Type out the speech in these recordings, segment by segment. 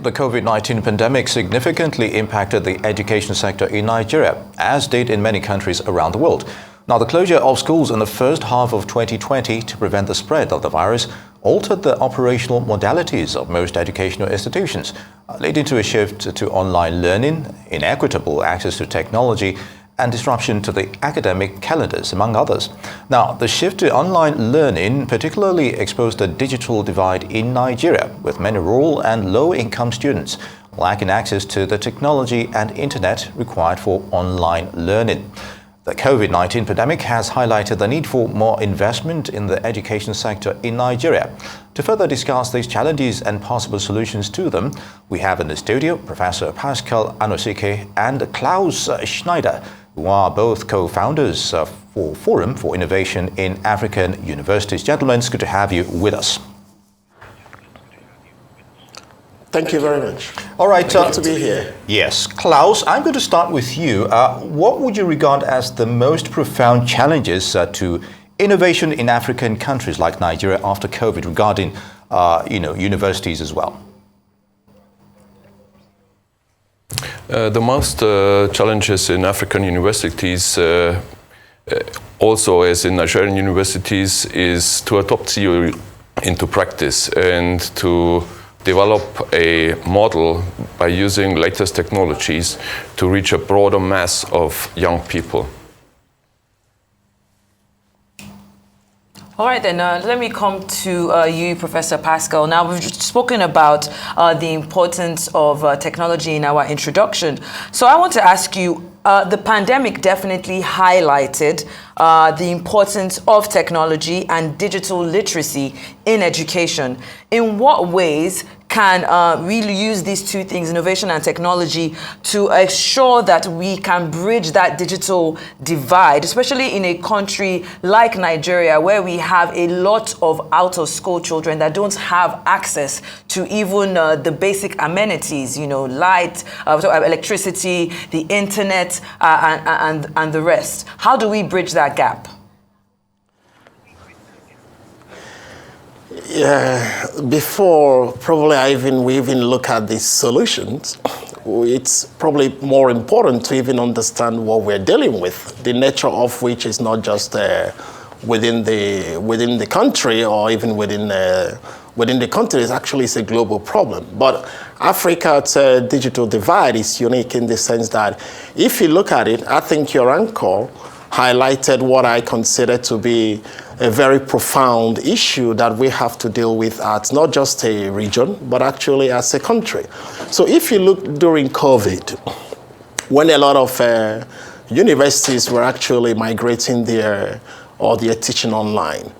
The COVID-19 pandemic significantly impacted the education sector in Nigeria, as did in many countries around the world. Now, the closure of schools in the first half of 2020 to prevent the spread of the virus altered the operational modalities of most educational institutions, leading to a shift to online learning, inequitable access to technology, and disruption to the academic calendars, among others. Now, the shift to online learning particularly exposed the digital divide in Nigeria, with many rural and low-income students lacking access to the technology and internet required for online learning. The COVID-19 pandemic has highlighted the need for more investment in the education sector in Nigeria. To further discuss these challenges and possible solutions to them, we have in the studio Professor Pascal Anosike and Klaus Schneider, who are both co-founders for Forum for Innovation in African Universities. Gentlemen, it's good to have you with us. Thank you very much. All right. Good to be here. Yes. Klaus, I'm going to start with you. What would you regard as the most profound challenges to innovation in African countries like Nigeria after COVID regarding, universities as well? The most challenges in African universities, also as in Nigerian universities, is to adopt theory into practice and to develop a model by using latest technologies to reach a broader mass of young people. All right, then let me come to you, Professor Pascal. Now, we've just spoken about the importance of technology in our introduction. So I want to ask you, the pandemic definitely highlighted the importance of technology and digital literacy in education. In what ways can we use these two things, innovation and technology, to ensure that we can bridge that digital divide, especially in a country like Nigeria, where we have a lot of out-of-school children that don't have access to even the basic amenities, light, electricity, the internet, and the rest. How do we bridge that gap? Yeah, before probably we even look at these solutions, it's probably more important to even understand what we're dealing with, the nature of which is not just within the country or even within the country. It's a global problem. But Africa's digital divide is unique in the sense that if you look at it, I think your anchor highlighted what I consider to be a very profound issue that we have to deal with as not just a region, but actually as a country. So if you look during COVID, when a lot of universities were actually migrating their teaching online,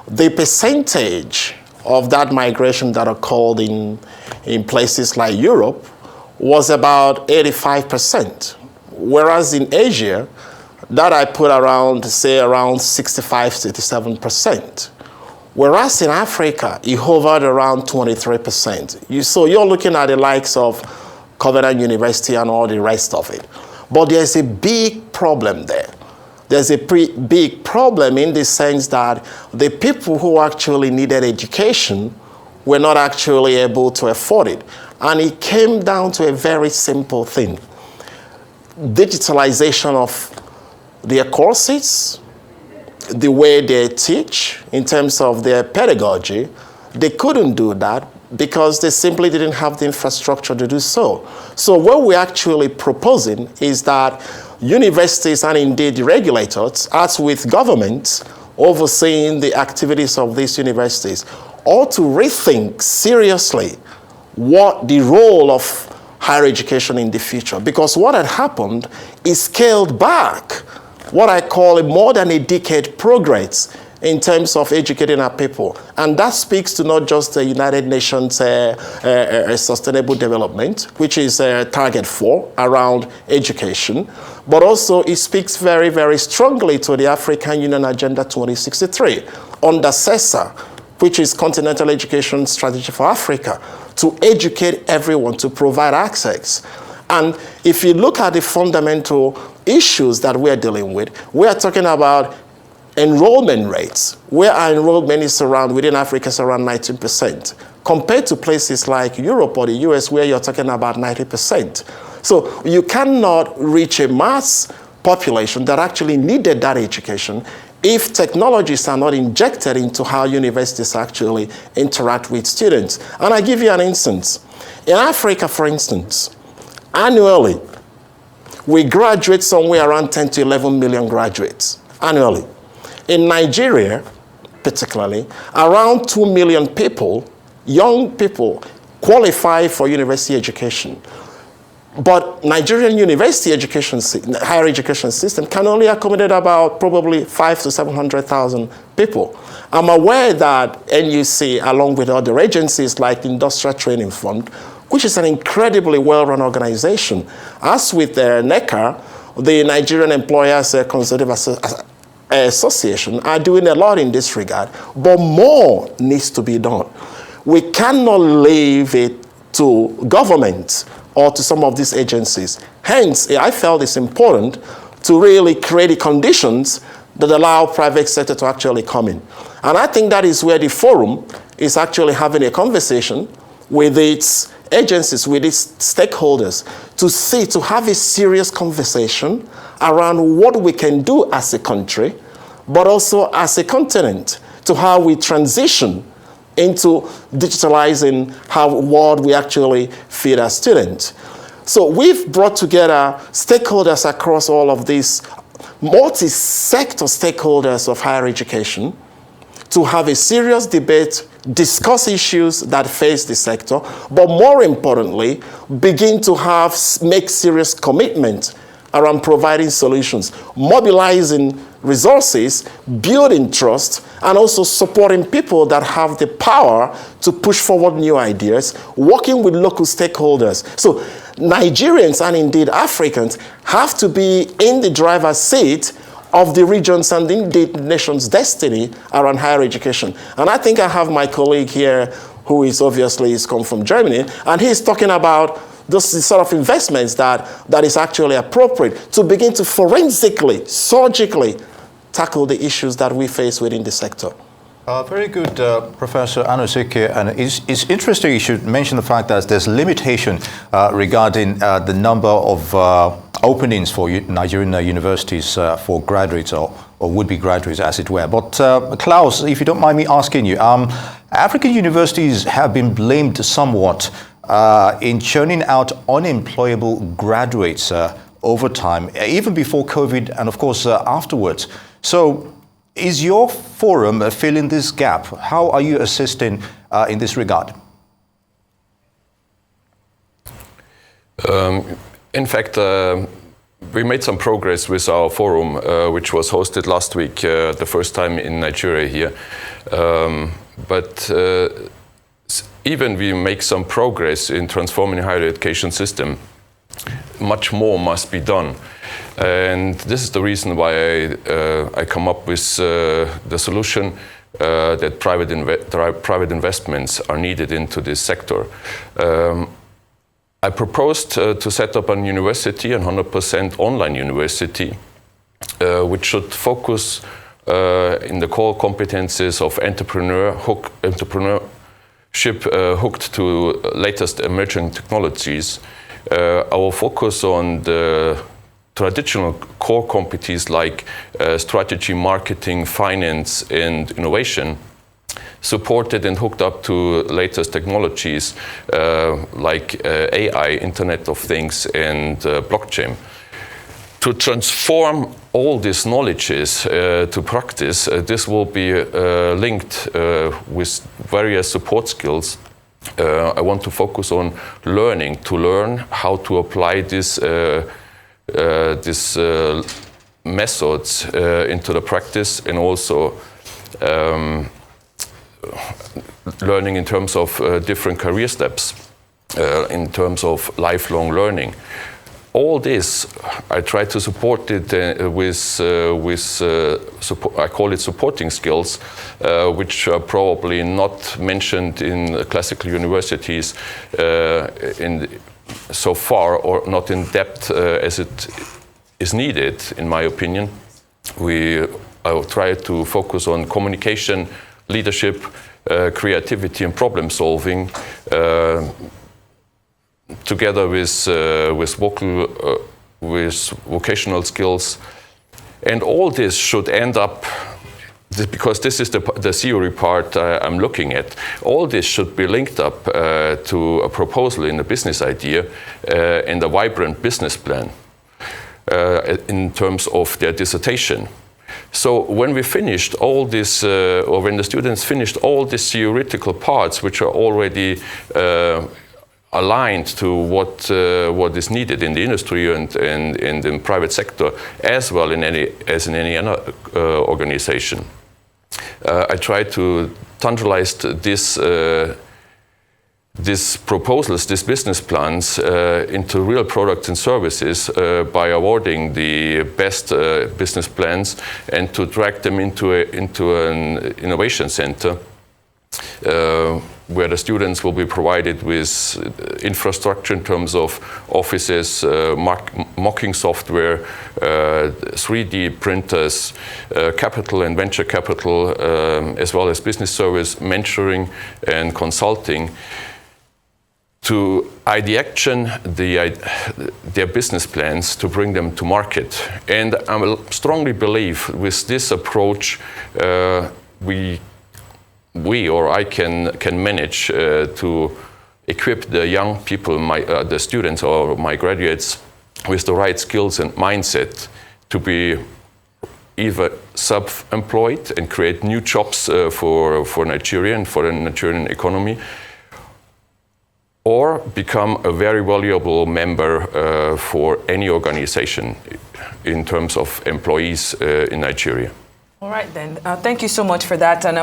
the percentage of that migration that occurred in places like Europe was about 85%, whereas in Asia, that I put around 65 to 87%. Whereas in Africa, it hovered around 23%. So you're looking at the likes of Covenant University and all the rest of it. But there's a big problem there. There's a big problem in the sense that the people who actually needed education were not actually able to afford it. And it came down to a very simple thing. Digitalization of their courses, the way they teach in terms of their pedagogy, they couldn't do that because they simply didn't have the infrastructure to do so. So what we're actually proposing is that universities and indeed the regulators, as with governments overseeing the activities of these universities, ought to rethink seriously what the role of higher education in the future. Because what had happened is scaled back what I call a more than a decade progress in terms of educating our people. And that speaks to not just the United Nations Sustainable Development, which is target 4 around education, but also it speaks very, very strongly to the African Union Agenda 2063 under CESA, which is Continental Education Strategy for Africa, to educate everyone, to provide access. And if you look at the fundamental issues that we're dealing with, we are talking about enrollment rates, where our enrollment is within Africa is around 19%. compared to places like Europe or the US where you're talking about 90%. So you cannot reach a mass population that actually needed that education if technologies are not injected into how universities actually interact with students. And I give you an instance. In Africa, for instance, annually, we graduate somewhere around 10 to 11 million graduates annually. In Nigeria, particularly, around 2 million people, young people, qualify for university education. But Nigerian university education, higher education system can only accommodate about probably 500,000 to 700,000 people. I'm aware that NUC, along with other agencies like the Industrial Training Fund, which is an incredibly well-run organization, as with NECA, the Nigerian Employers Consultative Association, are doing a lot in this regard, but more needs to be done. We cannot leave it to government or to some of these agencies. Hence, I felt it's important to really create the conditions that allow private sector to actually come in. And I think that is where the forum is actually having a conversation with its agencies, with its stakeholders, to have a serious conversation around what we can do as a country, but also as a continent, to how we transition into digitalizing how world we actually feed our students. So we've brought together stakeholders across all of these multi-sector stakeholders of higher education to have a serious debate, discuss issues that face the sector, but more importantly, begin to make serious commitment around providing solutions, mobilizing resources, building trust, and also supporting people that have the power to push forward new ideas, working with local stakeholders. So Nigerians and indeed Africans have to be in the driver's seat of the regions and indeed the nation's destiny around higher education. And I think I have my colleague here who is come from Germany, and he's talking about those sort of investments that is actually appropriate to begin to forensically, surgically tackle the issues that we face within the sector. Very good, Professor Anosike. And it's interesting you should mention the fact that there's limitation regarding the number of openings for Nigerian universities for graduates or would-be graduates, as it were. But Klaus, if you don't mind me asking you, African universities have been blamed somewhat in churning out unemployable graduates over time, even before COVID and of course afterwards. So is your forum filling this gap? How are you assisting in this regard? In fact, we made some progress with our forum, which was hosted last week, the first time in Nigeria here. But even we make some progress in transforming the higher education system, much more must be done. And this is the reason why I come up with the solution that private investments are needed into this sector. I proposed to set up a university, a 100% online university, which should focus in the core competencies of entrepreneurship hooked to latest emerging technologies. Our focus on the traditional core competencies like strategy, marketing, finance, and innovation, supported and hooked up to latest technologies like AI, Internet of Things, and blockchain. To transform all these knowledges to practice, this will be linked with various support skills. I want to focus on learning, to learn how to apply these methods into the practice, and also learning in terms of different career steps, in terms of lifelong learning. All this, I try to support it with I call it supporting skills, which are probably not mentioned in classical universities so far, or not in depth as it is needed, in my opinion. I will try to focus on communication, leadership, creativity and problem solving, together with vocational skills. And all this should end up, because this is the theory part I'm looking at, all this should be linked up to a proposal in a business idea and a vibrant business plan in terms of their dissertation. So when we finished all this, or when the students finished all these theoretical parts, which are already aligned to what is needed in the industry and in the private sector, as well as in any other organization, I try to tangibilize these proposals, these business plans, into real products and services by awarding the best business plans and to drag them into an innovation center where the students will be provided with infrastructure in terms of offices, mocking software, 3D printers, capital and venture capital, as well as business service, mentoring and consulting, to ideation their business plans to bring them to market. And I strongly believe with this approach we or I can manage to equip the young people, the students or my graduates, with the right skills and mindset to be either self-employed and create new jobs for Nigeria and for the Nigerian economy, or become a very valuable member for any organization in terms of employees in Nigeria. All right, then. Thank you so much for that. And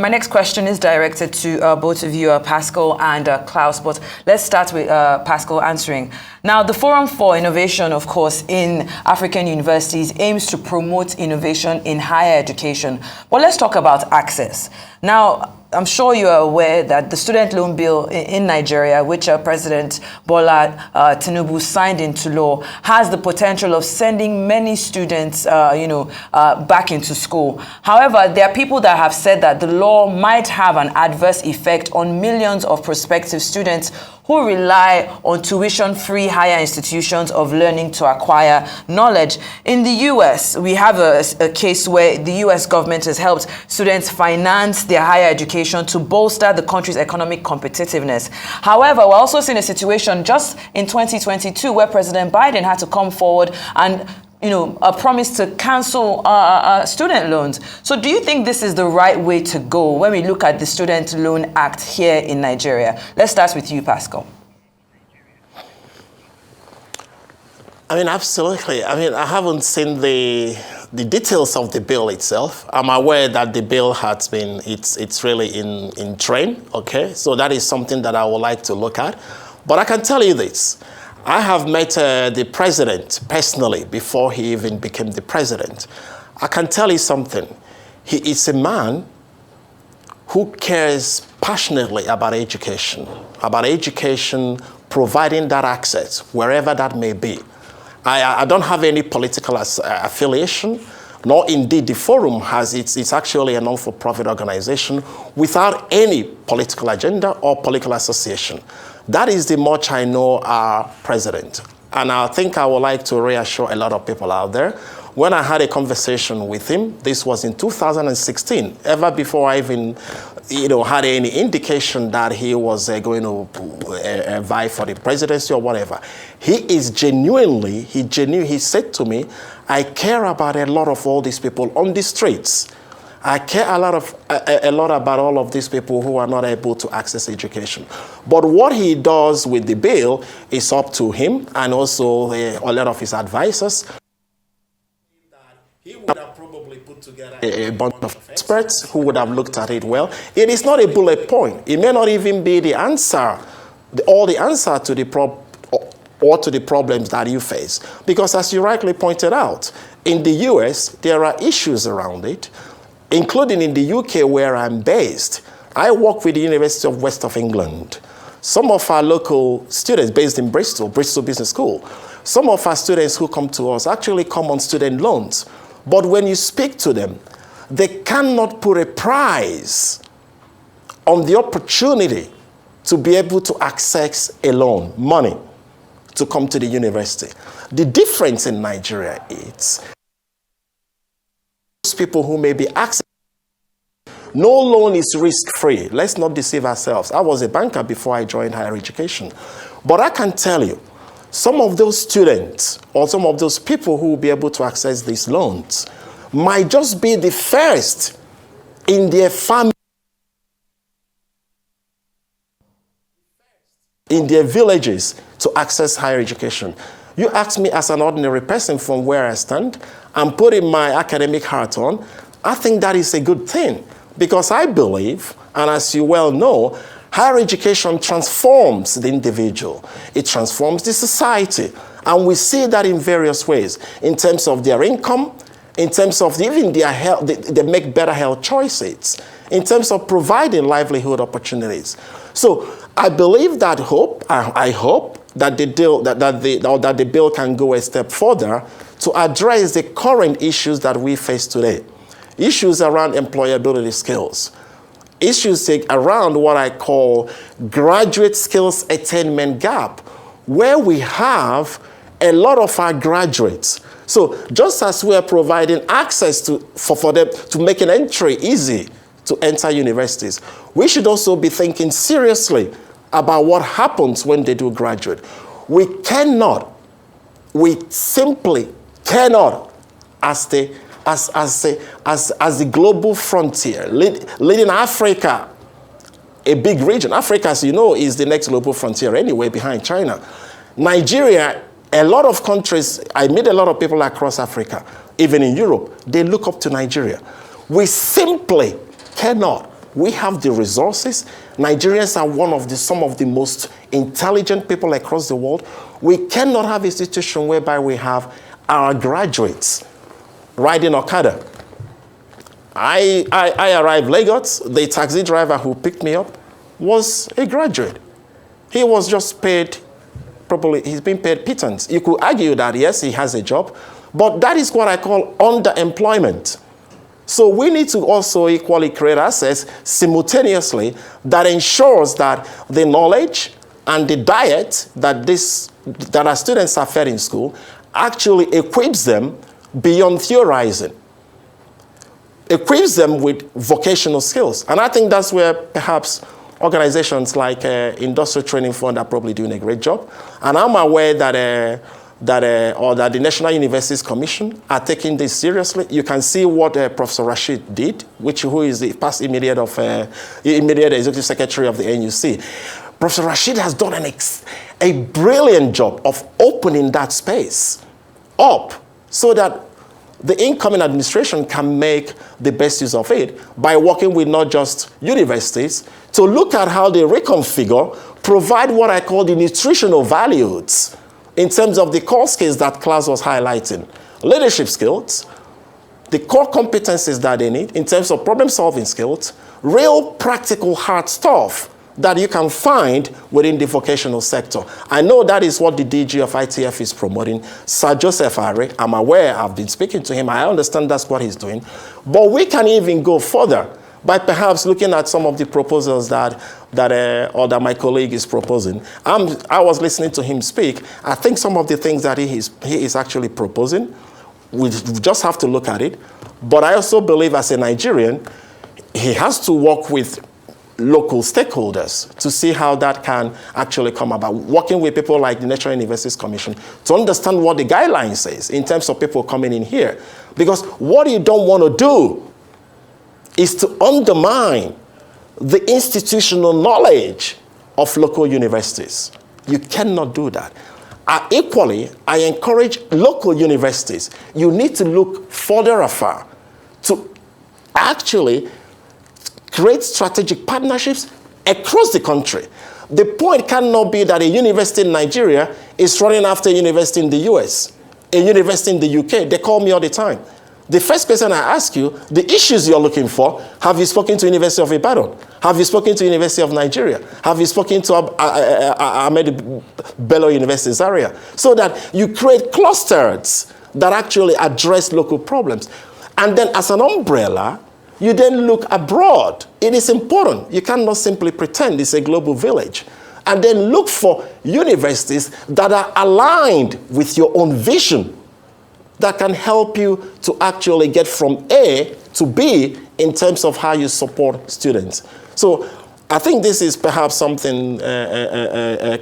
my next question is directed to both of you, Pascal and Klaus. But let's start with Pascal answering. Now, the Forum for Innovation, of course, in African universities aims to promote innovation in higher education. But let's talk about access. Now, I'm sure you are aware that the student loan bill in Nigeria, which President Bola Tinubu signed into law, has the potential of sending many students, back into school. However, there are people that have said that the law might have an adverse effect on millions of prospective students who rely on tuition-free higher institutions of learning to acquire knowledge. In the US, we have a case where the US government has helped students finance their higher education to bolster the country's economic competitiveness. However, we're also seeing a situation just in 2022 where President Biden had to come forward and a promise to cancel student loans. So do you think this is the right way to go when we look at the Student Loan Act here in Nigeria? Let's start with you, Pascal. I mean, absolutely. I mean, I haven't seen the details of the bill itself. I'm aware that the bill has been, it's really in train, okay? So that is something that I would like to look at. But I can tell you this. I have met the president personally before he even became the president. I can tell you something. He is a man who cares passionately about education providing that access wherever that may be. I don't have any political affiliation, nor indeed the forum has. It's actually a non-for-profit organization without any political agenda or political association. That is the much I know our president. And I think I would like to reassure a lot of people out there. When I had a conversation with him, this was in 2016, ever before I even had any indication that he was going to vie for the presidency or whatever. He said to me, I care about a lot of all these people on the streets. I care a lot about all of these people who are not able to access education. But what he does with the bill is up to him and also a lot of his advisors. He would have probably put together a bunch of experts who would have looked at it well. It is not a bullet point. It may not even be the answer, the answer to the problems that you face. Because as you rightly pointed out, in the US, there are issues around it, including in the UK where I'm based. I work with the University of West of England. Some of our local students based in Bristol Business School, some of our students who come to us actually come on student loans. But when you speak to them, they cannot put a price on the opportunity to be able to access a loan, money, to come to the university. The difference in Nigeria is those people who may be accessing, no loan is risk-free. Let's not deceive ourselves. I was a banker before I joined higher education. But I can tell you, some of those students or some of those people who will be able to access these loans might just be the first in their family, in their villages, to access higher education. You ask me as an ordinary person from where I stand, I'm putting my academic hat on, I think that is a good thing. Because I believe, and as you well know, higher education transforms the individual. It transforms the society. And we see that in various ways, in terms of their income, in terms of even their health, they make better health choices, in terms of providing livelihood opportunities. So I believe that I hope that the bill can go a step further to address the current issues that we face today. Issues around employability skills. Issues around what I call graduate skills attainment gap, where we have a lot of our graduates. So just as we are providing access for them to make an entry easy to enter universities, we should also be thinking seriously about what happens when they do graduate. We simply cannot, as the global frontier, leading Africa, a big region. Africa, as you know, is the next global frontier anyway, behind China. Nigeria, a lot of countries, I meet a lot of people across Africa, even in Europe, they look up to Nigeria. We simply cannot. We have the resources. Nigerians are some of the most intelligent people across the world. We cannot have a situation whereby we have our graduates riding Okada. I arrived Lagos. The taxi driver who picked me up was a graduate. He was just paid, probably he's been paid pittance. You could argue that, yes, he has a job, but that is what I call underemployment. So we need to also equally create access simultaneously that ensures that the knowledge and the diet that our students are fed in school actually equips them beyond theorizing, equips them with vocational skills. And I think that's where perhaps organizations like Industrial Training Fund are probably doing a great job. And I'm aware that the National Universities Commission are taking this seriously. You can see what Professor Rashid did, who is the past immediate executive secretary of the NUC. Professor Rashid has done a brilliant job of opening that space up so that the incoming administration can make the best use of it by working with not just universities to look at how they reconfigure, provide what I call the nutritional values in terms of the core skills that Klaus was highlighting. Leadership skills, the core competencies that they need in terms of problem-solving skills, real practical hard stuff that you can find within the vocational sector. I know that is what the DG of ITF is promoting, Sir Joseph Are. I'm aware, I've been speaking to him, I understand that's what he's doing. But we can even go further by perhaps looking at some of the proposals that my colleague is proposing. I was listening to him speak. I think some of the things that he is actually proposing, we just have to look at it. But I also believe as a Nigerian, he has to work with local stakeholders to see how that can actually come about. Working with people like the National Universities Commission to understand what the guideline says in terms of people coming in here. Because what you don't want to do is to undermine the institutional knowledge of local universities. You cannot do that. Equally, I encourage local universities. You need to look further afar to actually create strategic partnerships across the country. The point cannot be that a university in Nigeria is running after a university in the US, a university in the UK. They call me all the time. The first question I ask you, the issues you're looking for, have you spoken to University of Ibadan? Have you spoken to University of Nigeria? Have you spoken to Ahmed Bello University Zaria? So that you create clusters that actually address local problems. And then as an umbrella, you then look abroad. It is important. You cannot simply pretend it's a global village. And then look for universities that are aligned with your own vision, that can help you to actually get from A to B in terms of how you support students. So I think this is perhaps something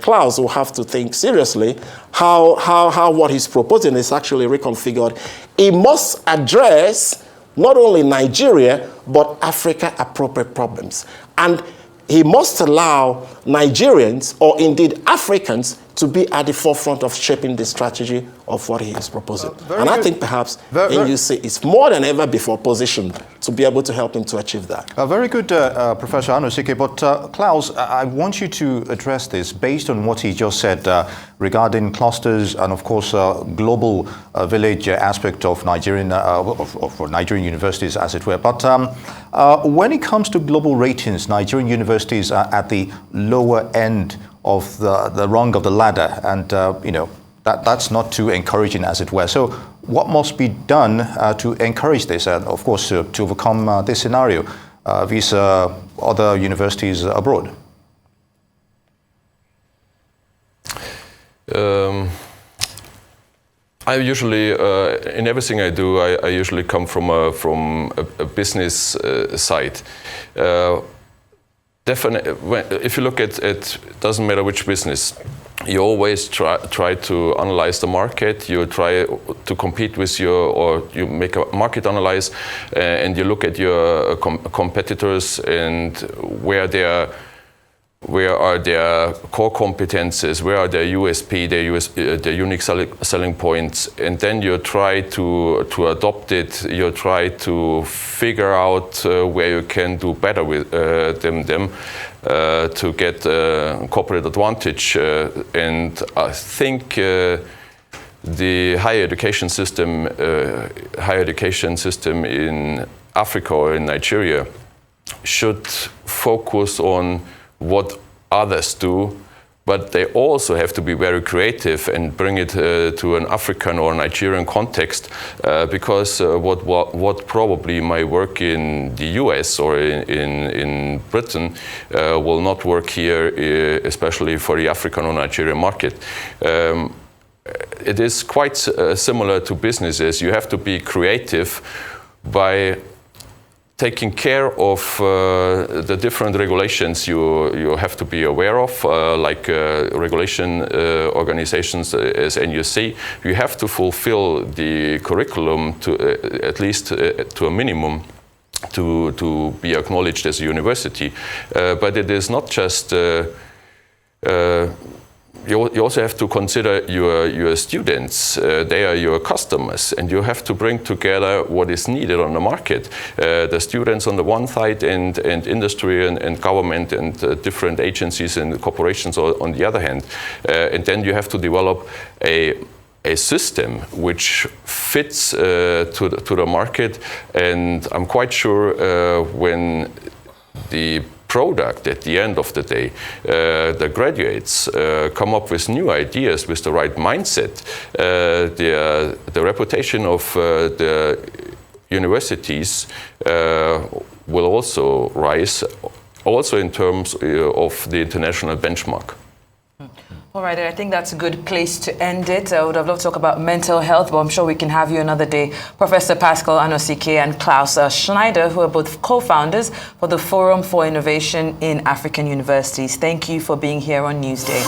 Klaus will have to think seriously, how what he's proposing is actually reconfigured. It must address not only Nigeria, but Africa-appropriate problems. And he must allow Nigerians, or indeed Africans, to be at the forefront of shaping the strategy of what he is proposing. And I think perhaps NUC is more than ever before positioned to be able to help him to achieve that. Very good, Professor Anosike. But Klaus, I want you to address this based on what he just said regarding clusters and, of course, global village aspect of Nigerian universities, as it were. But when it comes to global ratings, Nigerian universities are at the lower end of the rung of the ladder, and that's not too encouraging, as it were. So what must be done to encourage this, and of course to overcome this scenario vis other universities abroad? I usually, in everything I do, I usually come from a business side. Definitely, if you look at it, doesn't matter which business, you always try to analyze the market, you try to compete with or you make a market analysis, and you look at your competitors and where are their core competences, where are their USP, their unique selling points, and then you try to adopt it. You try to figure out where you can do better with them to get corporate advantage. And I think the higher education system in Africa or in Nigeria should focus on what others do, but they also have to be very creative and bring it to an African or Nigerian context, because what probably might work in the US or in Britain will not work here, especially for the African or Nigerian market. It is quite similar to businesses. You have to be creative by taking care of the different regulations you have to be aware of, like regulation organizations as NUC. You have to fulfill the curriculum to at least to a minimum to be acknowledged as a university. But it is not just you also have to consider your students. They are your customers, and you have to bring together what is needed on the market. The students on the one side, and industry and government and different agencies and corporations on the other hand. And then you have to develop a system which fits to the market. And I'm quite sure when the product at the end of the day, the graduates come up with new ideas with the right mindset, the reputation of the universities will also rise, also in terms of the international benchmark. All right, I think that's a good place to end it. I would have loved to talk about mental health, but I'm sure we can have you another day. Professor Pascal Anosike and Klaus Schneider, who are both co-founders for the Forum for Innovation in African Universities. Thank you for being here on Newsday.